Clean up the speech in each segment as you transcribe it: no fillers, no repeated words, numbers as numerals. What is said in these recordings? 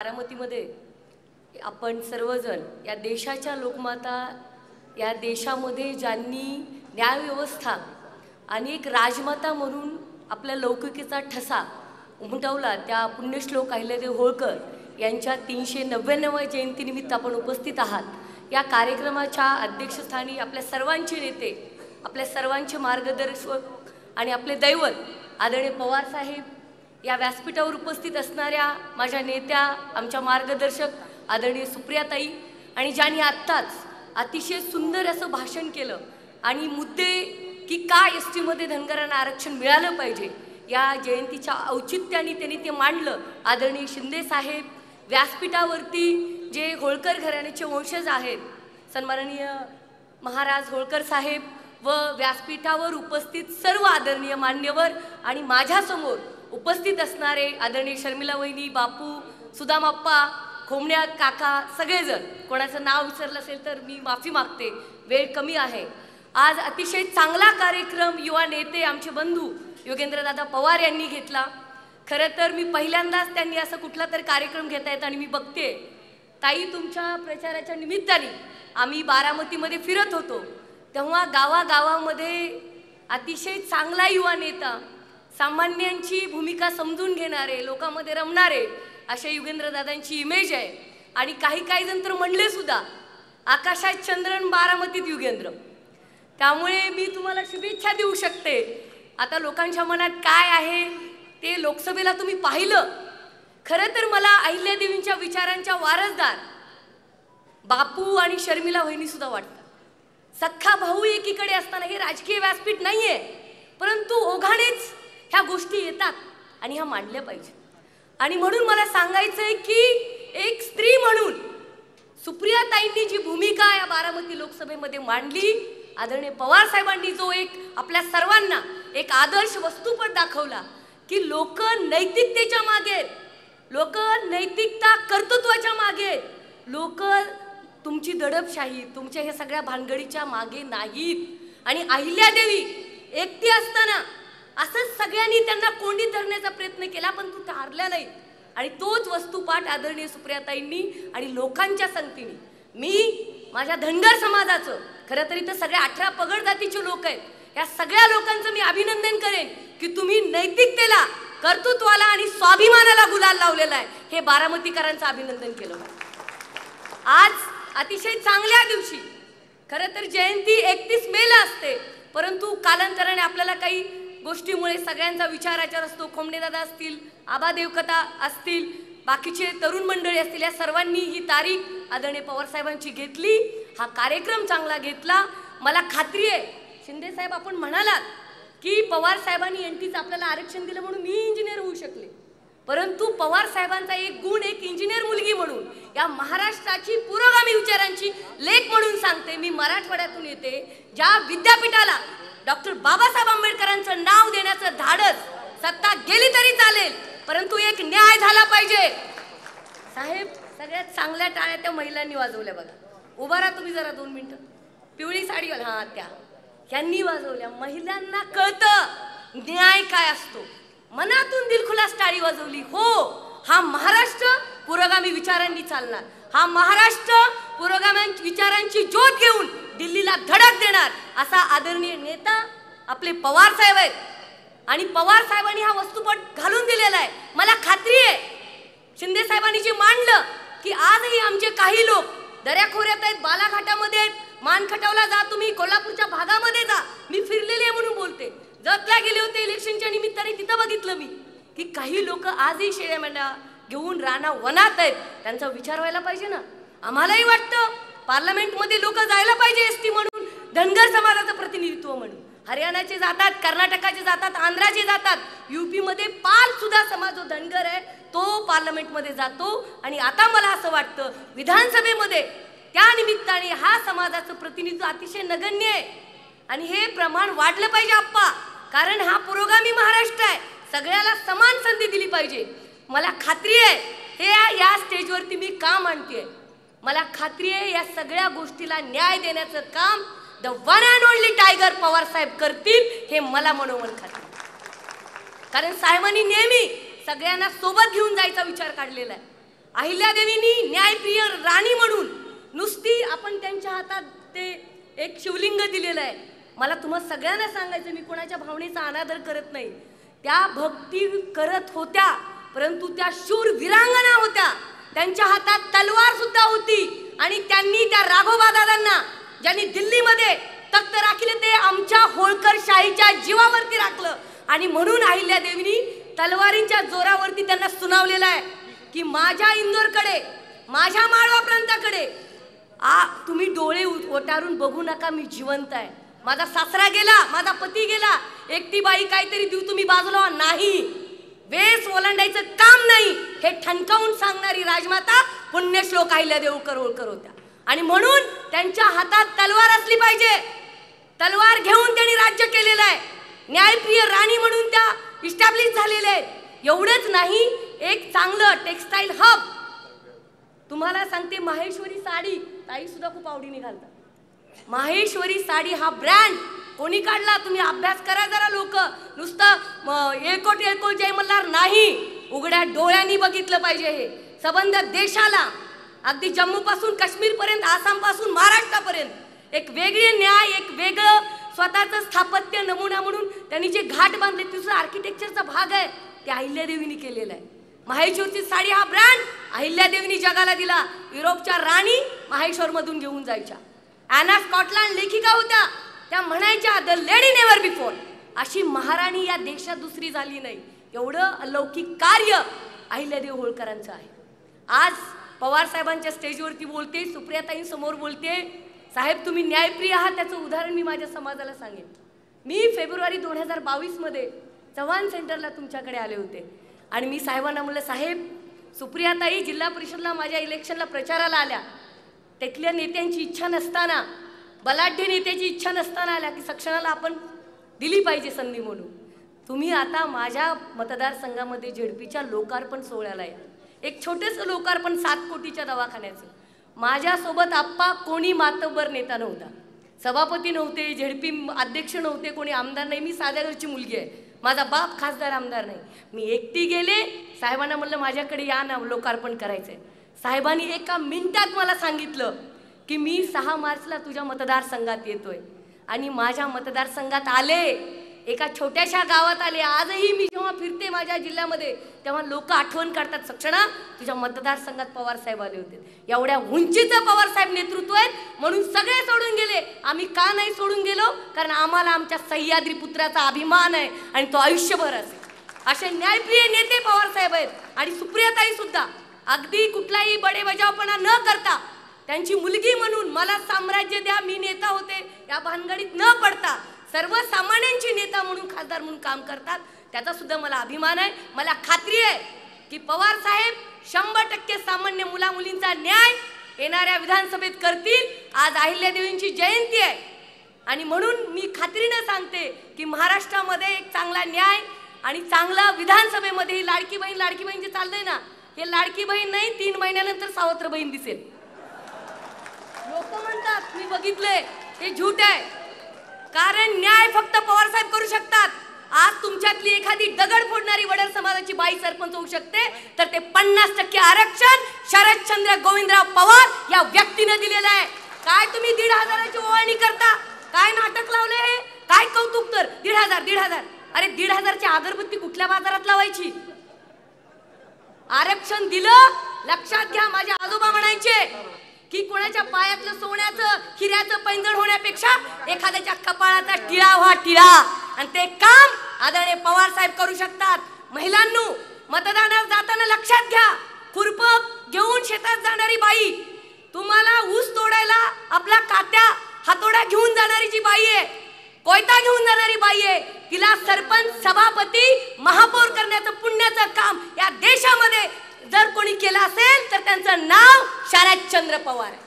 बारामतीमध्ये आपण सर्वजण या देशाच्या लोकमाता, या देशामध्ये ज्यांनी न्यायव्यवस्था आणि एक राजमाता म्हणून आपल्या लौकिकेचा ठसा उमटवला, त्या पुण्यश्लोक अहिल्यादेवी होळकर यांच्या 399व्या जयंतीनिमित्त आपण उपस्थित आहात। या कार्यक्रमाच्या अध्यक्षस्थानी आपल्या सर्वांचे नेते, आपल्या सर्वांचे मार्गदर्शक आणि आपले दैवत आदरणीय पवार साहेब, या व्यासपीठावर उपस्थित असणाऱ्या माझ्या नेत्या, आमच्या मार्गदर्शक आदरणीय सुप्रियाताई, आणि ज्यांनी आत्ताच अतिशय सुंदर असं भाषण केलं आणि मुद्दे की का एसटी मध्ये धनगरांना आरक्षण मिळालं पाहिजे या जयंतीच्या औचित्याने त्यांनी ते मांडलं। आदरणीय शिंदे साहेब, व्यासपीठावरती जे होळकर घराण्याचे वंशज आहेत, सन्माननीय महाराज होळकर साहेब व व्यासपीठावर उपस्थित सर्व आदरणीय मान्यवर आणि माझ्यासमोर उपस्थित असणारे आदरणीय शर्मिला वहिनी, बापू, सुदामाप्पा, खोमण्या काका, सगळेजण, कोणाचं नाव विसरलं असेल तर मी माफी मागते, वेळ कमी आहे। आज अतिशय चांगला कार्यक्रम युवा नेते आमचे बंधू योगेंद्रदादा पवार यांनी घेतला। खरं तर मी पहिल्यांदाच त्यांनी असं कुठला तरी कार्यक्रम घेता येत आणि मी बघते ताई, तुमच्या प्रचाराच्या निमित्ताने आम्ही बारामतीमध्ये फिरत होतो तेव्हा गावागावामध्ये अतिशय चांगला युवा नेता, सामान्यांची भूमिका समजून घेणारे, लोकांमध्ये रमणारे अशा योगेंद्रदादांची इमेज आहे। आणि काही जण तर म्हणले सुद्धा आकाशात चंद्रन बारामतीत योगेंद्र। त्यामुळे मी तुम्हाला शुभेच्छा देऊ शकते। आता लोकांच्या मनात काय आहे ते लोकसभेला तुम्ही पाहिलं। खरं तर मला अहिल्यादेवींच्या विचारांच्या वारसदार बापू आणि शर्मिला वहिनी सुद्धा वाटतात। सख्खा भाऊ एकीकडे असताना हे राजकीय व्यासपीठ नाहीये, परंतु ओघानेच ह्या गोष्टी येतात आणि ह्या मांडल्या पाहिजे। आणि म्हणून मला सांगायचंय की एक स्त्री म्हणून सुप्रियाताईंनी जी भूमिका या बारामती लोकसभेमध्ये मांडली, आदरणीय पवार साहेबांनी जो एक आपल्या सर्वांना एक आदर्श वस्तुपट दाखवला की लोक नैतिकतेच्या मागे, लोक नैतिकता कर्तृत्वाच्या मागे, लोक तुमची दडपशाही, तुमच्या हे सगळ्या भानगडीच्या मागे नाहीत। आणि अहिल्यादेवी एकटी असताना असंच सगळ्यांनी त्यांना कोंडीत धरण्याचा प्रयत्न केला, पण तू हारल्या नाही। आणि तोच वस्तुपाठ आदरणीय सुप्रियाताईंनी आणि लोकांच्या संगतीने, मी माझ्या धनगर समाजाचं, खरं तरी तर सगळ्या 18 पगड जातीचे लोक आहेत, या सगळ्या लोकांचं मी अभिनंदन करेन की तुम्ही नैतिकतेला, कर्तृत्वाला आणि स्वाभिमानाला गुलाल लावलेला आहे। हे बारामतीकरांचं अभिनंदन केलं। आज अतिशय चांगल्या दिवशी, खरं तर जयंती 31 मेला असते, परंतु कालांतराने आपल्याला काही गोष्टीमुळे सगळ्यांचा विचाराचार असतो। खोमणेदादा असतील, आबा देवकथा असतील, बाकीचे तरुण मंडळी असतील, या सर्वांनी ही तारीख आदरणीय पवार साहेबांची घेतली, हा कार्यक्रम चांगला घेतला। मला खात्री आहे शिंदे साहेब, आपण म्हणालात की पवार साहेबांनी एनटीचं आपल्याला आरक्षण दिलं म्हणून मी इंजिनियर होऊ शकले, परंतु पवार साहेबांचा एक गुण, एक इंजिनियर मुलगी म्हणून, या महाराष्ट्राची पुरोगामी विचारांची लेख म्हणून सांगते, मी मराठवाड्यातून येते, ज्या विद्यापीठाला डॉक्टर बाबासाहेब आंबेडकरांचं नाव देण्याचं धाडस, सत्ता गेली तरी चालेल परंतु एक न्याय झाला पाहिजे। साहेब, सगळ्यात चांगल्या टाळ्या त्या महिलांनी वाजवल्या बघा। उभा राहा तुम्ही जरा 2 मिनिटं। पिवळी साडी, हा त्या यांनी वाजवल्या। महिलांना कळतं न्याय काय असतो, मनातून दिलखुलास टाळी वाजवली। हो, हा महाराष्ट्र पुरोगामी विचारांनी चालणार, हा महाराष्ट्र पुरोगामी विचारांची ज्योत घेऊन दिल्लीला धडक देणार असा आदरणीय नेता आपले पवार साहेब आहेत। आणि पवार साहेबांनी हा वस्तुपट घालून दिलेला आहे। मला खात्री आहे शिंदे साहेबांनी जे मांडलं की आजही आमचे काही लोक दऱ्याखोऱ्यात आहेत, बालाघाटामध्ये आहेत, मानखटावला जा, तुम्ही कोल्हापूरच्या भागामध्ये जा, मी फिरलेली आहे म्हणून बोलते। जतला गेले होते इलेक्शनच्या निमित्ताने, तिथं बघितलं मी की काही लोक आजही शेळ्या मेंढ्या घेऊन राणा वनात आहेत। त्यांचा विचार व्हायला पाहिजे ना। आम्हालाही वाटतं पार्लमेंटमध्ये लोक जायला पाहिजे एसटी म्हणून, धनगर समाजाचं प्रतिनिधित्व म्हणून। हरियाणाचे जातात, कर्नाटकाचे जातात, आंध्राचे जातात, यूपी मध्ये पाल सुद्धा समाज जो धनगर आहे तो पार्लमेंटमध्ये जातो। आणि आता मला असं वाटतं विधानसभेमध्ये त्या निमित्ताने हा समाजाचं प्रतिनिधित्व अतिशय नगण्य आहे आणि हे प्रमाण वाढलं पाहिजे आप्पा, कारण हा पुरोगामी महाराष्ट्र आहे, सगळ्याला समान संधी दिली पाहिजे। मला खात्री आहे हे या स्टेजवरती मी का मांडते, मला खात्री आहे या सगळ्या गोष्टीला न्याय देण्याचं काम the one and only tiger Pawar Saheb करतील, हे मला मनोमन खात्री। कारण साहेबांनी नेहमी सगळ्यांना सोबत घेऊन जायचा विचार काढलेला आहे। अहिल्यादेवींनी न्यायप्रिय राणी म्हणून नुसती आपण त्यांच्या हातात ते एक शिवलिंग दिलेलं आहे. मला तुम्हा सगळ्यांना सांगायचं, मी कोणाच्या भावनेचा अनादर करत नाही. त्या भक्ती करत होत्या, परंतु त्या शूर वीरांगना होत्या. त्यांच्या हातात तलवार सुद्धा होती आणि त्यांनी त्या राघोबा दादांना ज्यांनी दिल्लीमध्ये तख्त राखले ते आमच्या होळकर शाहीच्या जीवावरती राखलं. आणि म्हणून अहिल्यादेवींनी तलवारींच्या जोरावरती त्यांना सुनावलेलं आहे की माझ्या इंदोरकडे, माझ्या माळवा प्रांताकडे तुम्ही डोळे ओटारून बघू नका, मी जिवंत आहे. माझा सासरा गेला, माझा पती गेला, एकटी बाई काहीतरी देऊ तुम्ही बाजूला नाही, वेस ओलांडायचं काम नाही, हे ठणकावून सांगणारी राजमाता पुण्यश्लोक अहिल्यादेवी होळकर होत्या. आणि म्हणून त्यांच्या हातात तलवार असली पाहिजे. तलवार घेऊन त्यांनी राज्य केलेलं आहे. न्यायप्रिय राणी म्हणून त्या इस्टॅब्लिश झालेल्या आहेत. एवढंच नाही, एक चांगलं टेक्सटाईल हब तुम्हाला सांगते. माहेश्वरी साडी ताई सुद्धा खूप आवडीने घालतात. माहेश्वरी साडी हा ब्रँड कोणी काढला? तुम्ही अभ्यास करा जरा. लोक नुसतं एकोट एकोट जय मल्हार नाही, उघड्या डोळ्यांनी बघितलं पाहिजे. हे संबंध देशाला अगदी जम्मू पासून काश्मीर पर्यंत, आसाम पासून महाराष्ट्रापर्यंत एक वेगळे न्याय, एक वेगळं स्वतःचं स्थापत्य नमुना म्हणून त्यांनी जे घाट बांधले तिथं आर्किटेक्चरचा भाग आहे, ते अहिल्यादेवींनी केलेला आहे. माहेश्वरची साडी हा ब्रँड अहिल्यादेवींनी जगाला दिला. युरोपच्या राणी माहेश्वर मधून घेऊन जायच्या. ॲना स्कॉटलंड लेखिका होत्या, त्या म्हणायच्या द लेडी नेव्हर बिफोर. अशी महाराणी या देशात दुसरी झाली नाही. एवढं अलौकिक कार्य अहिल्यादेवी होळकरांचं आहे. आज पवार साहेबांच्या स्टेजवरती बोलते, सुप्रियाताई समोर बोलते. साहेब तुम्ही न्यायप्रिय आहात, त्याचं उदाहरण मी माझ्या समाजाला सांगेन. मी फेब्रुवारी 2022 मध्ये चव्हाण सेंटरला तुमच्याकडे आले होते आणि मी साहेबांना म्हणलं, साहेब सुप्रियाताई जिल्हा परिषदला माझ्या इलेक्शनला प्रचाराला आल्या, तिथल्या नेत्यांची इच्छा नसताना, बलाढ्य नेत्याची इच्छा नसताना आल्या की सक्षणाला आपण दिली पाहिजे संधी म्हणून. तुम्ही आता माझ्या मतदारसंघामध्ये झेडपीच्या लोकार्पण सोहळ्याला या. एक छोटेसं लोकार्पण 7 कोटीच्या दवाखान्याचं. माझ्यासोबत आप्पा कोणी मातबर नेता नव्हता, सभापती नव्हते, झेडपी अध्यक्ष नव्हते, कोणी आमदार नाही. मी साध्या घरची मुलगी आहे, माझा बाप खासदार आमदार नाही. मी एकटी गेले, साहेबांना म्हणलं माझ्याकडे या ना, लोकार्पण करायचंय. साहेबांनी एका मिनिटात मला सांगितलं की मी 6 मार्चला तुझ्या मतदारसंघात येतोय. आणि माझ्या मतदारसंघात आले, एका छोट्याशा गावात आले. आजही मी जेव्हा फिरते माझ्या जिल्ह्यामध्ये तेव्हा लोक आठवण काढतात, सक्षणा तुझ्या मतदारसंघात पवार साहेब आले होते. एवढ्या उंचीचं पवार साहेब नेतृत्व आहे म्हणून सगळे सोडून गेले. आम्ही का नाही सोडून गेलो? कारण आम्हाला आमच्या सह्याद्री पुत्राचा अभिमान आहे आणि तो आयुष्यभर असेल. असे न्यायप्रिय नेते पवार साहेब आहेत. आणि सुप्रियाताई सुद्धा अगदी कुठलाही बडेबजावपणा न करता, त्यांची मुलगी म्हणून मला साम्राज्य द्या, मी नेता होते या भानगडीत न पडता सर्वसामान्यांची नेता म्हणून, खासदार म्हणून काम करतात. त्याचा सुद्धा मला अभिमान आहे. मला खात्री आहे की पवार साहेब 100% सामान्य मुला मुलींचा न्याय येणाऱ्या विधानसभेत करतील. आज अहिल्यादेवींची जयंती आहे आणि म्हणून मी खात्रीने सांगते की महाराष्ट्रामध्ये एक चांगला न्याय आणि चांगला विधानसभेमध्ये ही लाडकी बहीण जे चाललंय ना, हे लाडकी बहीण नाही, 3 महिन्यानंतर सावत्र बहीण दिसेल. लोक म्हणतात, मी बघितले, हे झूट आहे. कारण न्याय फक्त पवार साहेब करू शकतात. आज तुमच्यातली एखादी दगड फोडणारी वडर समाजाची बाई सरपंच होऊ शकते, तर ते 50% आरक्षण शरदचंद्र गोविंदराव पवार या व्यक्तीने दिलेलं आहे. काय तुम्ही 1,500ची ओवाळणी करता? काय नाटक लावले हे? काय कौतुक? तर 1,500. अरे 1,500ची अगरबत्ती कुठल्या बाजारात लावायची? आरक्षण दिलं, लक्षात घ्या. माझे आजोबा म्हणायचे की कोणाच्या पायातलं सोन्याचं हिऱ्याचं पैंजण होण्यापेक्षा एखाद्याच्या कपाळाचा टिळा व्हा, टिळा. आणि ते काम आदरणीय पवार साहेब करू शकतात. महिलांनो, मतदानात जाताना लक्षात घ्या, खुरप घेऊन शेतात जाणारी बाई, तुम्हाला ऊस तोडायला आपला कात्या हातोडा घेऊन जाणारी जी बाई आहे, कोयता घेऊन जाणारी बाई आहे, तिला सरपंच, सभापती, महापौर करण्याचं पुण्याचं काम या देशामध्ये जर कोणी केलं असेल तर त्यांचं नाव शरदचंद्र पवार आहे.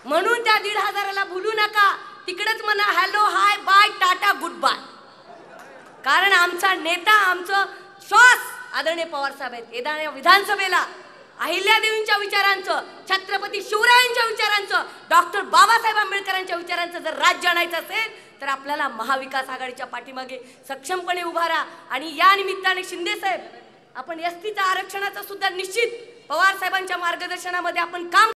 म्हणून त्या 1,500ला भूलू नका. तिकडेच म्हणा हॅलो, हाय, बाय, टाटा, गुड बाय. कारण आमचा नेता, आमचं श्वास आदरणीय पवार साहेब आहेत. येणाऱ्या विधानसभेला अहिल्यादेवींच्या विचारांचं, छत्रपती शिवरायांच्या विचारांचं, डॉक्टर बाबासाहेब आंबेडकरांच्या विचारांचं जर राज्य आणायचं असेल तर आपल्याला महाविकास आघाडीच्या पाठीमागे सक्षमपणे उभा राहा. आणि या निमित्ताने शिंदे साहेब, आपण एसटीच्या आरक्षणाचा सुद्धा निश्चित पवार साहेबांच्या मार्गदर्शनामध्ये आपण काम